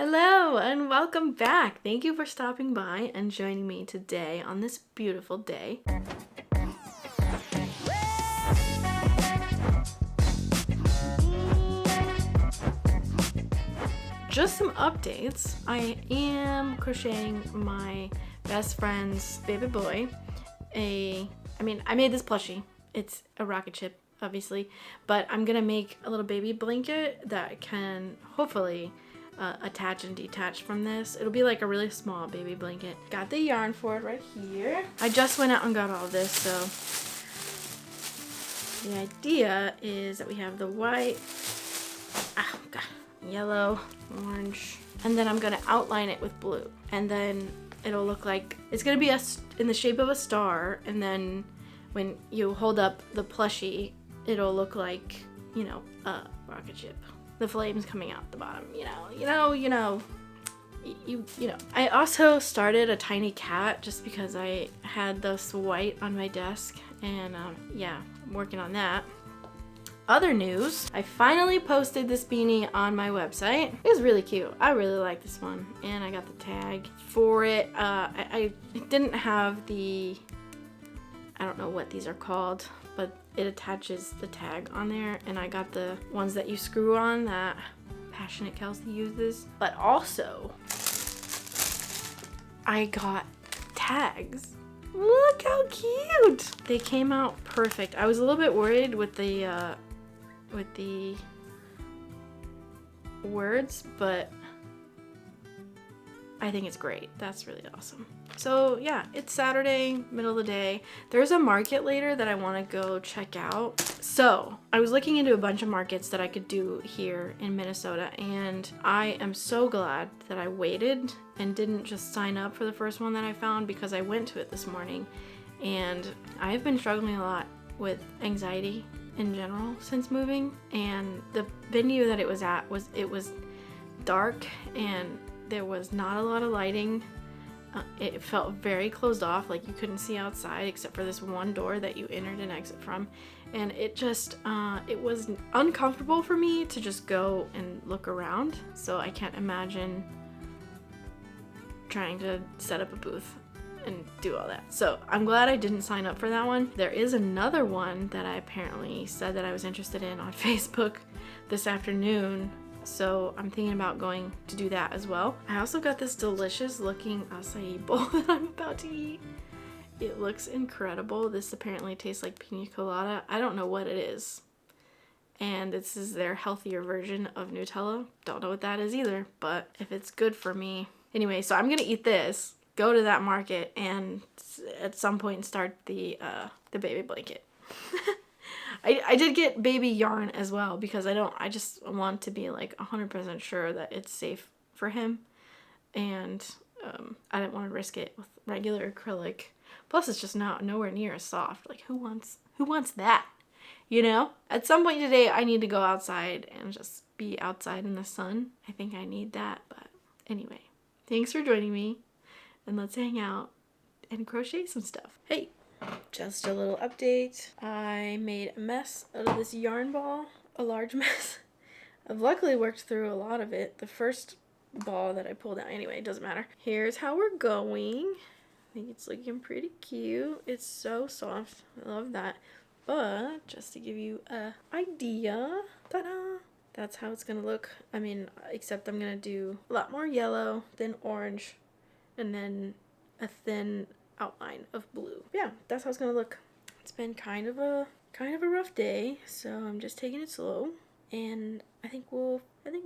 Hello and welcome back. Thank you for stopping by and joining me today on this beautiful day. Just some updates. I am crocheting my best friend's baby boy. I made this plushie. It's a rocket ship, obviously, but I'm gonna make a little baby blanket that can hopefully attach and detach from this. It'll be like a really small baby blanket. Got the yarn for it right here. I just went out and got all of this, so the idea is that we have the white, yellow, orange, and then I'm gonna outline it with blue, and then it'll look like it's gonna be in the shape of a star, and then when you hold up the plushie, it'll look like, you know, a rocket ship. The flames coming out the bottom, you know. I also started a tiny cat just because I had this white on my desk, and yeah, I'm working on that. Other news, I finally posted this beanie on my website. It was really cute. I really like this one, and I got the tag for it. I didn't have the, I don't know what these are called, but it attaches the tag on there, and I got the ones that you screw on that Passionate Kelsey uses. But also, I got tags. Look how cute! They came out perfect. I was a little bit worried with the words, but I think it's great. That's really awesome. So yeah, it's Saturday, middle of the day. There's a market later that I want to go check out. So I was looking into a bunch of markets that I could do here in Minnesota, and I am so glad that I waited and didn't just sign up for the first one that I found, because I went to it this morning, and I've been struggling a lot with anxiety in general since moving, and the venue that it was at was dark, and there was not a lot of lighting. It felt very closed off, like you couldn't see outside except for this one door that you entered and exit from, and it just it was uncomfortable for me to just go and look around. So I can't imagine trying to set up a booth and do all that. So I'm glad I didn't sign up for that one. There is another one that I apparently said that I was interested in on Facebook this afternoon, so I'm thinking about going to do that as well. I also got this delicious looking acai bowl that I'm about to eat. It looks incredible. This apparently tastes like pina colada. I don't know what it is, and this is their healthier version of Nutella. Don't know what that is either, but if it's good for me. Anyway, so I'm gonna eat this, go to that market, and at some point start the baby blanket. I did get baby yarn as well, because I just want to be like 100% sure that it's safe for him, and I didn't want to risk it with regular acrylic. Plus, it's just nowhere near as soft. Like, who wants that? You know? At some point today, I need to go outside and just be outside in the sun. I think I need that. But anyway, thanks for joining me, and let's hang out and crochet some stuff. Hey, just a little update. I made a mess out of this yarn ball, a large mess. I've luckily worked through a lot of it. The first ball that I pulled out, anyway, it doesn't matter. Here's how we're going. I think it's looking pretty cute. It's so soft. I love that. But just to give you an idea, ta-da! That's how it's gonna look. I mean, except I'm gonna do a lot more yellow, then orange, and then a thin outline of blue. Yeah, that's how it's gonna look. It's been kind of a rough day, so I'm just taking it slow, and I think we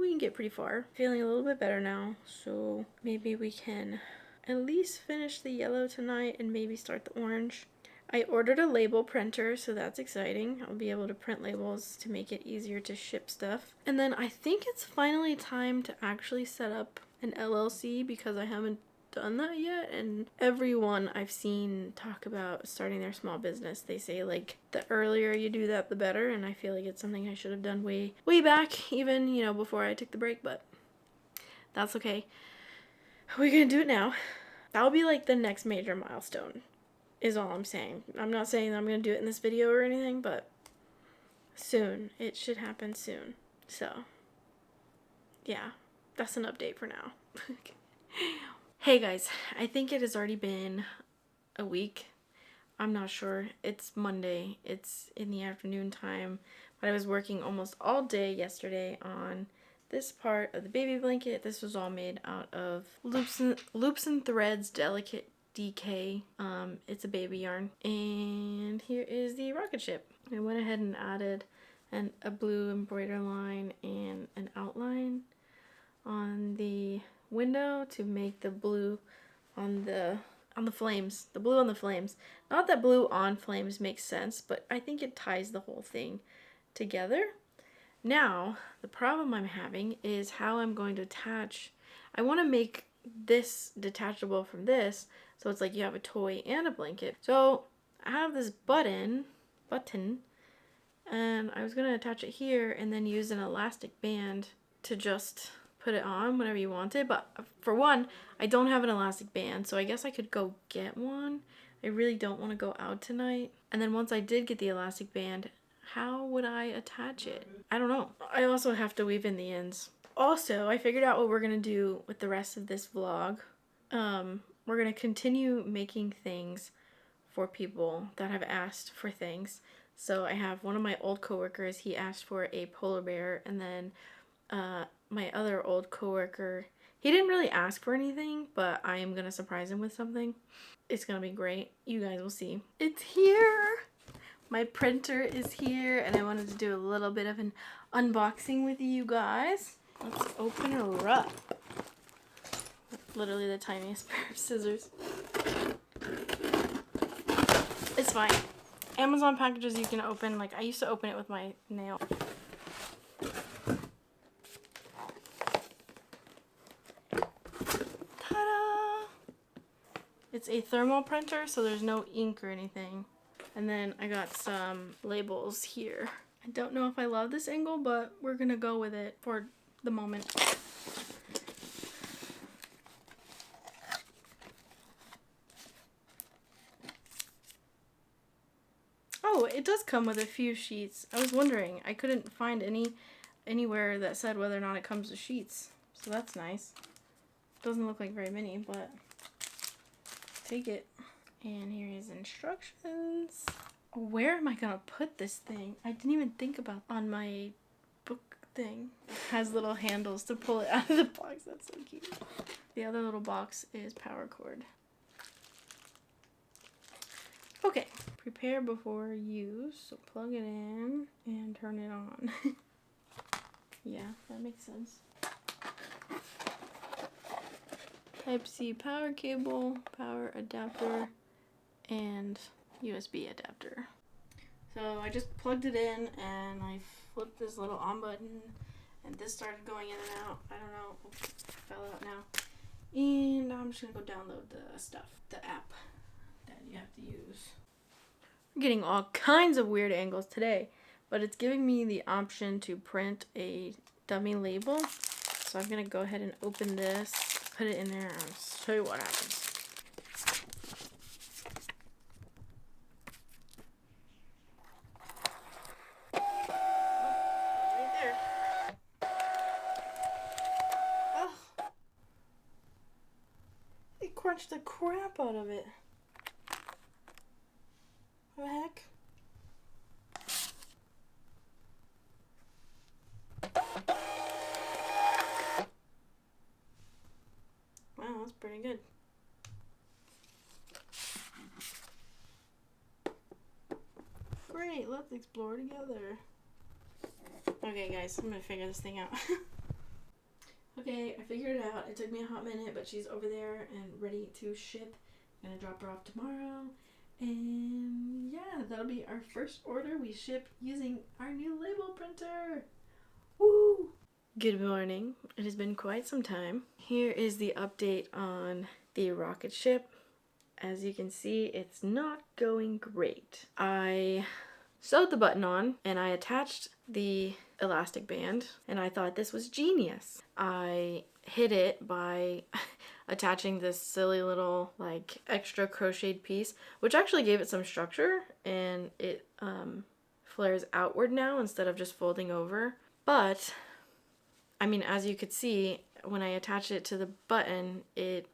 can get pretty far. Feeling a little bit better now, so maybe we can at least finish the yellow tonight and maybe start the orange. I ordered a label printer, so that's exciting. I'll be able to print labels to make it easier to ship stuff. And then I think it's finally time to actually set up an LLC, because I haven't done that yet, and everyone I've seen talk about starting their small business, they say like the earlier you do that the better, and I feel like it's something I should have done way back, even, you know, before I took the break, but that's okay. We're gonna do it now. That'll be like the next major milestone, is all I'm saying. I'm not saying that I'm gonna do it in this video or anything, but soon. It should happen soon. So yeah, that's an update for now. Hey guys, I think it has already been a week. I'm not sure. It's Monday. It's in the afternoon time, but I was working almost all day yesterday on this part of the baby blanket. This was all made out of loops and threads, delicate DK. It's a baby yarn. And here is the rocket ship. I went ahead and added a blue embroider line and an outline on the window to make the blue on the flames, the blue on the flames. Not that blue on flames makes sense, but I think it ties the whole thing together. Now, the problem I'm having is how I'm going to attach. I want to make this detachable from this, so it's like you have a toy and a blanket. So I have this button, and I was going to attach it here and then use an elastic band to just put it on whenever you want it. But for one, I don't have an elastic band, so I guess I could go get one. I really don't want to go out tonight. And then once I did get the elastic band, how would I attach it? I don't know. I also have to weave in the ends. Also, I figured out what we're going to do with the rest of this vlog. We're going to continue making things for people that have asked for things. So I have one of my old coworkers, he asked for a polar bear, and then my other old coworker, he didn't really ask for anything, but I am going to surprise him with something. It's going to be great. You guys will see. It's here! My printer is here, and I wanted to do a little bit of an unboxing with you guys. Let's open her up. Literally the tiniest pair of scissors. It's fine. Amazon packages you can open, like I used to open it with my nail. Ta-da! It's a thermal printer, so there's no ink or anything. And then I got some labels here. I don't know if I love this angle, but we're gonna go with it for the moment. Oh, it does come with a few sheets. I was wondering. I couldn't find anywhere that said whether or not it comes with sheets. So that's nice. Doesn't look like very many, but take it. And here is instructions. Where am I gonna put this thing? I didn't even think about on my book thing. It has little handles to pull it out of the box. That's so cute. The other little box is power cord. Okay, prepare before use. So plug it in and turn it on. Yeah, that makes sense. Type-C power cable, power adapter, and USB adapter. So I just plugged it in and I flipped this little on button and this started going in and out. I don't know. Oops, fell out now. And I'm just gonna go download the stuff, the app that you have to use. I'm getting all kinds of weird angles today, but it's giving me the option to print a dummy label. So I'm gonna go ahead and open this, put it in there, and I'll show you what happens. Crunched the crap out of it. What the heck? Wow, that's pretty good. Great, let's explore together. Okay guys, I'm gonna figure this thing out. Okay, I figured it out. It took me a hot minute, but she's over there and ready to ship. I'm gonna drop her off tomorrow. And yeah, that'll be our first order we ship using our new label printer. Woo! Good morning. It has been quite some time. Here is the update on the rocket ship. As you can see, it's not going great. I sewed the button on and I attached the elastic band and I thought this was genius. I hid it by attaching this silly little like extra crocheted piece, which actually gave it some structure, and it flares outward now instead of just folding over. But I mean, as you could see, when I attach it to the button, it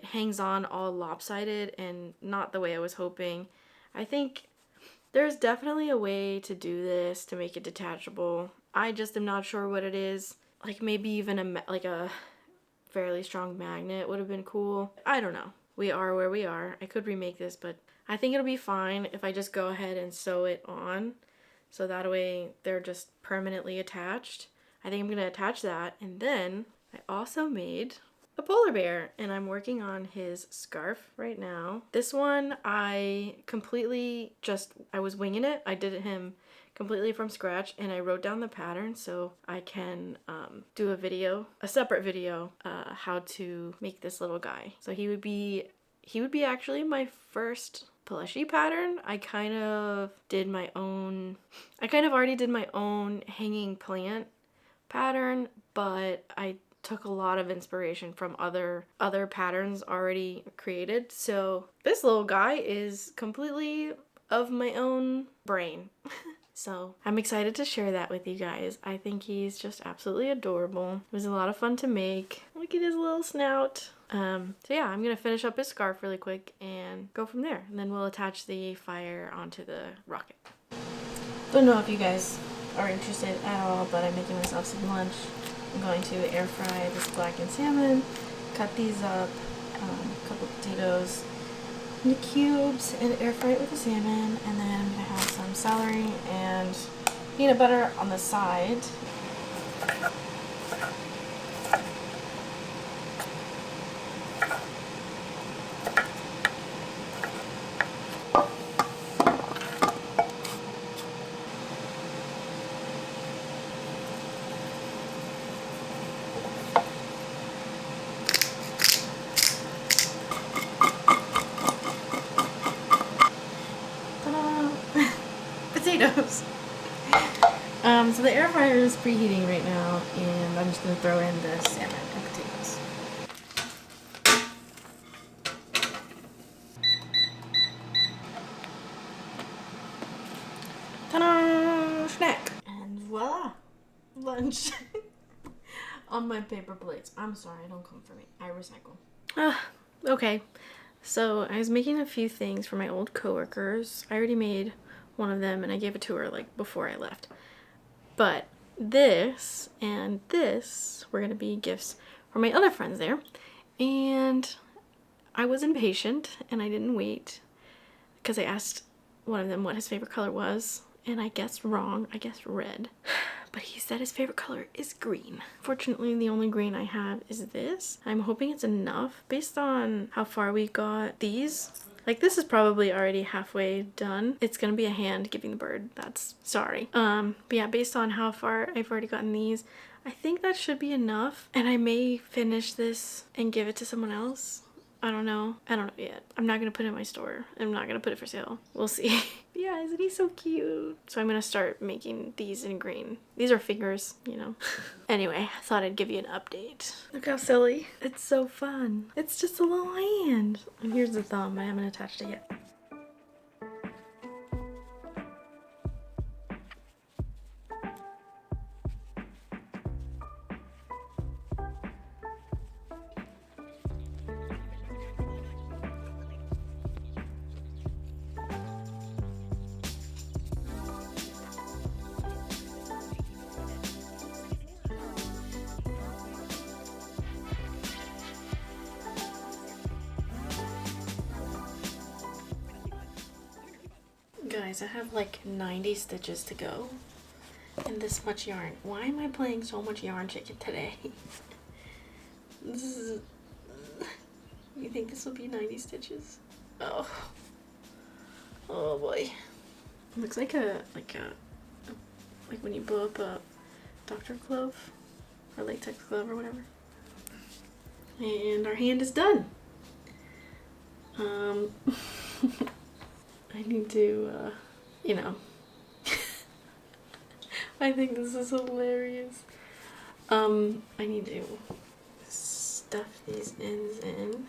hangs on all lopsided and not the way I was hoping. I think there's definitely a way to do this to make it detachable. I just am not sure what it is. Like maybe even a fairly strong magnet would have been cool. I don't know. We are where we are. I could remake this, but I think it'll be fine if I just go ahead and sew it on. So that way they're just permanently attached. I think I'm gonna attach that, and then I also made a polar bear, and I'm working on his scarf right now. This one I was winging it. I did him completely from scratch, and I wrote down the pattern so I can do a separate video, how to make this little guy. So he would be actually my first plushie pattern. I kind of already did my own hanging plant pattern, but I took a lot of inspiration from other patterns already created. So this little guy is completely of my own brain. So I'm excited to share that with you guys. I think he's just absolutely adorable. It was a lot of fun to make. Look at his little snout. So yeah, I'm gonna finish up his scarf really quick and go from there. And then we'll attach the fire onto the rocket. Don't know if you guys are interested at all, but I'm making myself some lunch. I'm going to air fry this blackened salmon, cut these up, a couple potatoes into cubes, and air fry it with the salmon. And then I'm gonna have some celery and peanut butter on the side. Potatoes. So the air fryer is preheating right now, and I'm just gonna throw in the salmon and potatoes. Ta-da! Snack! And voila! Lunch. On my paper plates. I'm sorry, don't come for me. I recycle. Okay. So I was making a few things for my old coworkers. I already made one of them and I gave it to her like before I left. But this and this were gonna be gifts for my other friends there. And I was impatient and I didn't wait because I asked one of them what his favorite color was, and I guessed wrong. I guessed red. But he said his favorite color is green. Fortunately, the only green I have is this. I'm hoping it's enough based on how far we got these. Like, this is probably already halfway done. It's gonna be a hand giving the bird. That's sorry. But yeah, based on how far I've already gotten these, I think that should be enough. And I may finish this and give it to someone else. I don't know yet. I'm not gonna put it in my store. I'm not gonna put it for sale. We'll see. Yeah, isn't he so cute? So I'm gonna start making these in green. These are fingers, you know. Anyway, I thought I'd give you an update. Look how silly. It's so fun. It's just a little hand. And here's the thumb. I haven't attached it yet. Guys, I have like 90 stitches to go and this much yarn. Why am I playing so much yarn chicken today? This is... You think this will be 90 stitches? Oh. Oh boy. It looks like like when you blow up a doctor glove or latex glove or whatever. And our hand is done. I need to, you know, I think this is hilarious. I need to stuff these ends in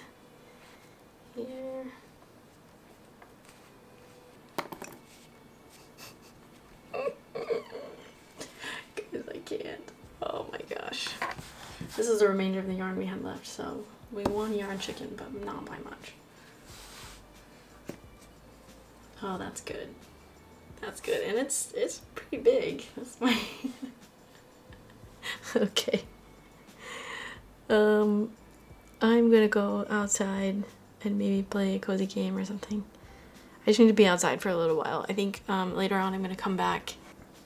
here. Guys, I can't. Oh my gosh. This is the remainder of the yarn we had left, so we won yarn chicken, but not by much. Oh, that's good. That's good, and it's pretty big. That's my okay. I'm gonna go outside and maybe play a cozy game or something. I just need to be outside for a little while. I think later on I'm gonna come back,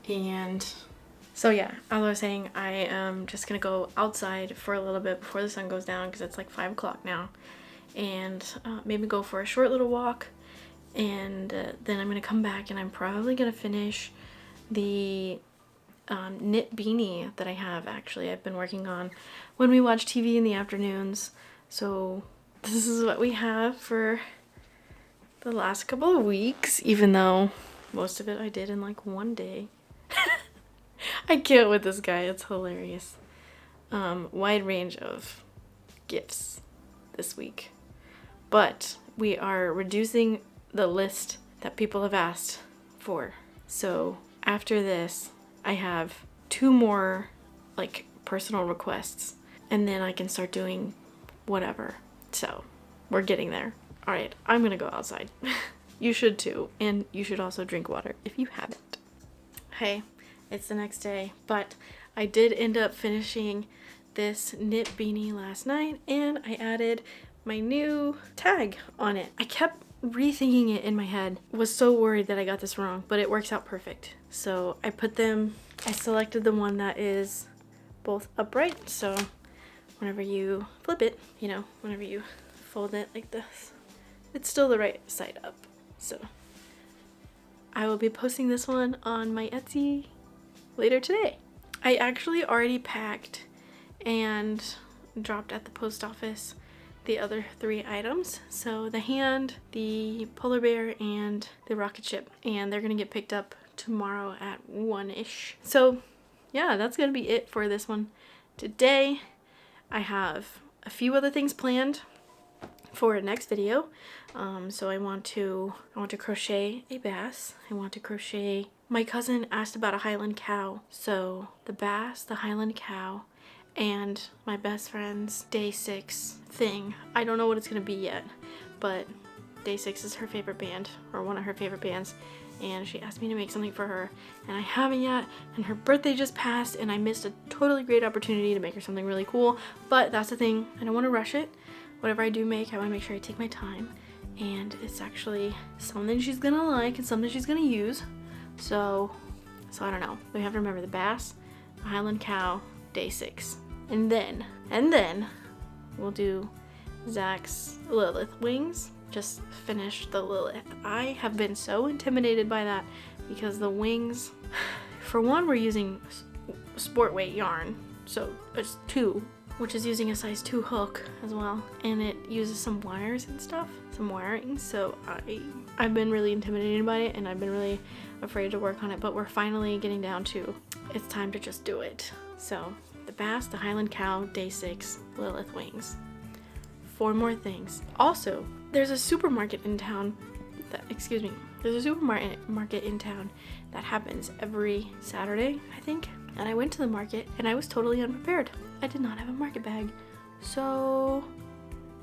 and so yeah, as I was saying, I am just gonna go outside for a little bit before the sun goes down because it's like 5 o'clock now, and maybe go for a short little walk. And then I'm gonna come back and I'm probably gonna finish the knit beanie that I have. Actually, I've been working on when we watch TV in the afternoons. So this is what we have for the last couple of weeks, even though most of it I did in like one day. I can't with this guy, it's hilarious. Wide range of gifts this week, but we are reducing the list that people have asked for. So after this, I have 2 more like personal requests, and then I can start doing whatever. So we're getting there. All right, I'm gonna go outside. You should too, and you should also drink water if you haven't. Hey, it's the next day, but I did end up finishing this knit beanie last night, and I added my new tag on it. I kept rethinking it in my head. Was so worried that I got this wrong, but it works out perfect. So I selected the one that is both upright, so whenever you flip it, you know, whenever you fold it like this, it's still the right side up. So I will be posting this one on my Etsy later today. I actually already packed and dropped at the post office the other 3 items. So the hand, the polar bear, and the rocket ship. And they're gonna get picked up tomorrow at 1-ish. So yeah, that's gonna be it for this one today. I have a few other things planned for next video. So I want to crochet a bass. I want to crochet, my cousin asked about a Highland cow. So the bass, the Highland cow, and my best friend's day 6 thing. I don't know what it's gonna be yet, but day 6 is her favorite band, or one of her favorite bands, and she asked me to make something for her, and I haven't yet, and her birthday just passed, and I missed a totally great opportunity to make her something really cool. But that's the thing, I don't want to rush it. Whatever I do make, I want to make sure I take my time, and it's actually something she's gonna like and something she's gonna use. So I don't know. We have to remember the bass, the Highland cow, day 6. And then we'll do Zach's Lilith wings. Just finish the Lilith. I have been so intimidated by that because the wings, for one, we're using sport weight yarn, so it's 2, which is using a size 2 hook as well, and it uses some wires and stuff, some wiring. So I've been really intimidated by it, and I've been really afraid to work on it, but we're finally getting down to it's time to just do it. So the bass, the Highland cow, day 6, Lilith wings. 4 more things. Also, there's a supermarket in town there's a supermarket in town that happens every Saturday, I think. And I went to the market and I was totally unprepared. I did not have a market bag. So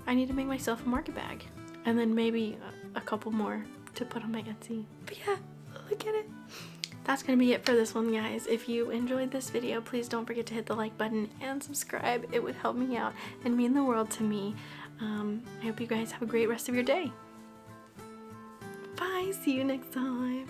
I need to make myself a market bag. And then maybe a couple more to put on my Etsy. But yeah, look at it. That's gonna be it for this one, guys. If you enjoyed this video, please don't forget to hit the like button and subscribe. It would help me out and mean the world to me. I hope you guys have a great rest of your day. Bye, see you next time.